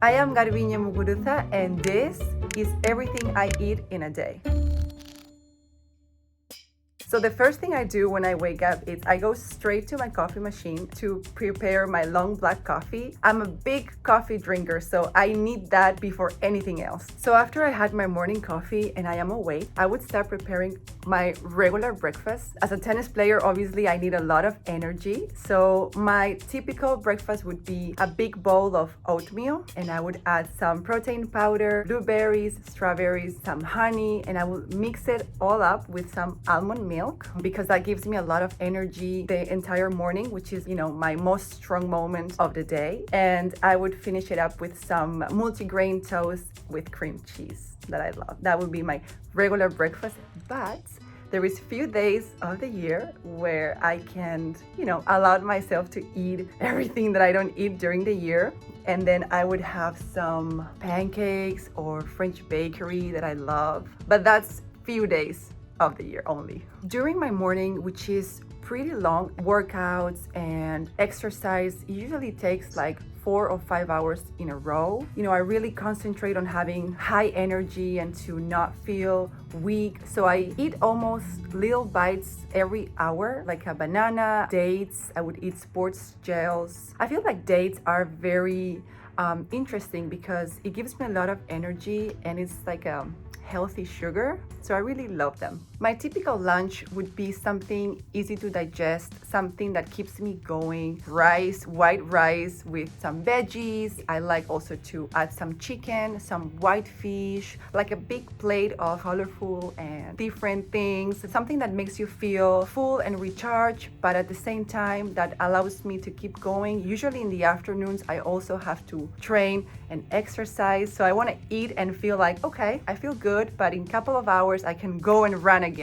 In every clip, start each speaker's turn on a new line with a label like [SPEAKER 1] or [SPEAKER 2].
[SPEAKER 1] I am Garbiñe Muguruza, and this is everything I eat in a day. So the first thing I do when I wake up is I go straight to my coffee machine to prepare my long black coffee. I'm a big coffee drinker, so I need that before anything else. So after I had my morning coffee and I am awake, I would start preparing my regular breakfast. As a tennis player, obviously I need a lot of energy. So my typical breakfast would be a big bowl of oatmeal, and I would add some protein powder, blueberries, strawberries, some honey, and I will mix it all up with some almond milk because that gives me a lot of energy the entire morning, which is, my most strong moment of the day. And I would finish it up with some multigrain toast with cream cheese that I love. That would be my regular breakfast. But there is few days of the year where I can, allow myself to eat everything that I don't eat during the year. And then I would have some pancakes or French bakery that I love. But that's few days of the year only. During my morning, which is pretty long, workouts and exercise usually takes like 4 or 5 hours in a row. I really concentrate on having high energy and to not feel weak. So I eat almost little bites every hour, like a banana, dates. I would eat sports gels. I feel like dates are very interesting because it gives me a lot of energy and it's like a healthy sugar, so I really love them. My typical lunch would be something easy to digest, something that keeps me going. Rice, white rice with some veggies. I like also to add some chicken, some white fish, like a big plate of colorful and different things. Something that makes you feel full and recharged, but at the same time that allows me to keep going. Usually in the afternoons, I also have to train and exercise, so I want to eat and feel like, okay, I feel good, but in a couple of hours I can go and run again.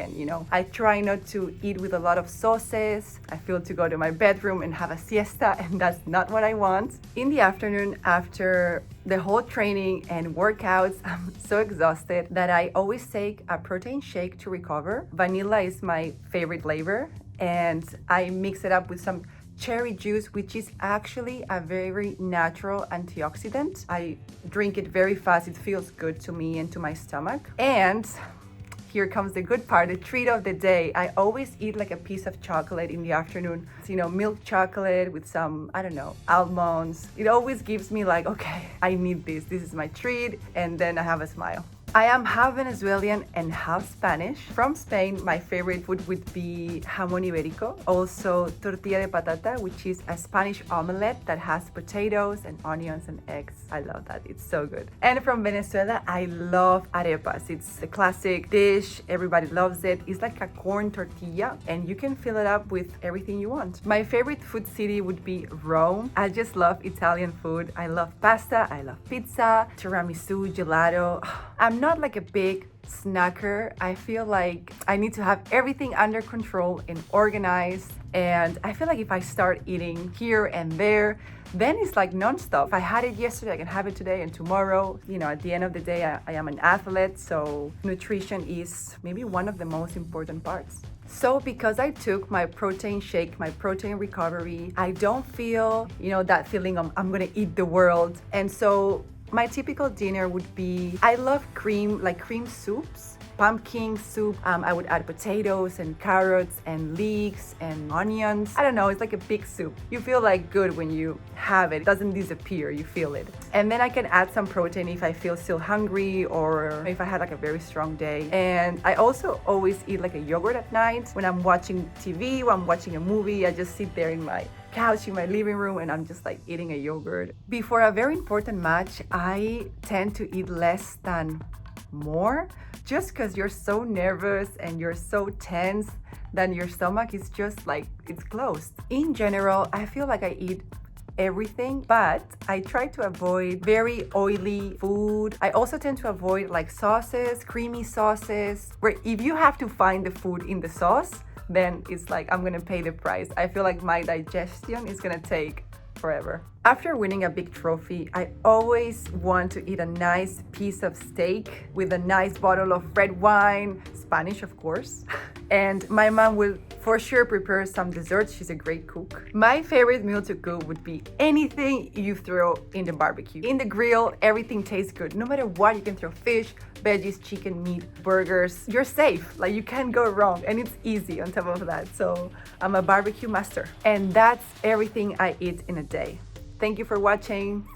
[SPEAKER 1] I try not to eat with a lot of sauces. I feel to go to my bedroom and have a siesta, and that's not what I want. In the afternoon, after the whole training and workouts, I'm so exhausted that I always take a protein shake to recover. Vanilla is my favorite flavor, and I mix it up with some cherry juice, which is actually a very natural antioxidant. I drink it very fast. It feels good to me and to my stomach. And here comes the good part, the treat of the day. I always eat like a piece of chocolate in the afternoon. Milk chocolate with some, almonds. It always gives me like, okay, I need this. This is my treat. And then I have a smile. I am half Venezuelan and half Spanish. From Spain, my favorite food would be jamón ibérico. Also, tortilla de patata, which is a Spanish omelette that has potatoes and onions and eggs. I love that. It's so good. And from Venezuela, I love arepas. It's a classic dish. Everybody loves it. It's like a corn tortilla, and you can fill it up with everything you want. My favorite food city would be Rome. I just love Italian food. I love pasta. I love pizza, tiramisu, gelato. I'm not like a big snacker. I feel like I need to have everything under control and organized. And I feel like if I start eating here and there, then it's like nonstop. If I had it yesterday, I can have it today and tomorrow. At the end of the day, I am an athlete, so nutrition is maybe one of the most important parts. So because I took my protein shake, my protein recovery, I don't feel, that feeling of I'm gonna eat the world. And so my typical dinner would be, I love cream soups, pumpkin soup. I would add potatoes and carrots and leeks and onions. I don't know, it's like a big soup. You feel like good when you have it. It doesn't disappear, you feel it. And then I can add some protein if I feel still hungry or if I had like a very strong day. And I also always eat like a yogurt at night. When I'm watching TV, when I'm watching a movie, I just sit there in my couch in my living room and I'm just like eating a yogurt. Before a very important match, I tend to eat less than more, just because you're so nervous and you're so tense that your stomach is just like, it's closed. In general, I feel like I eat everything, but I try to avoid very oily food. I also tend to avoid like sauces, creamy sauces, where if you have to find the food in the sauce, then it's like I'm gonna pay the price. I feel like my digestion is gonna take forever. After winning a big trophy, I always want to eat a nice piece of steak with a nice bottle of red wine, Spanish of course. And my mom will for sure prepare some desserts. She's a great cook. My favorite meal to cook would be anything you throw in the barbecue. In the grill, everything tastes good. No matter what, you can throw fish, veggies, chicken, meat, burgers. You're safe, like you can't go wrong, and it's easy on top of that. So I'm a barbecue master. And that's everything I eat in a day. Thank you for watching.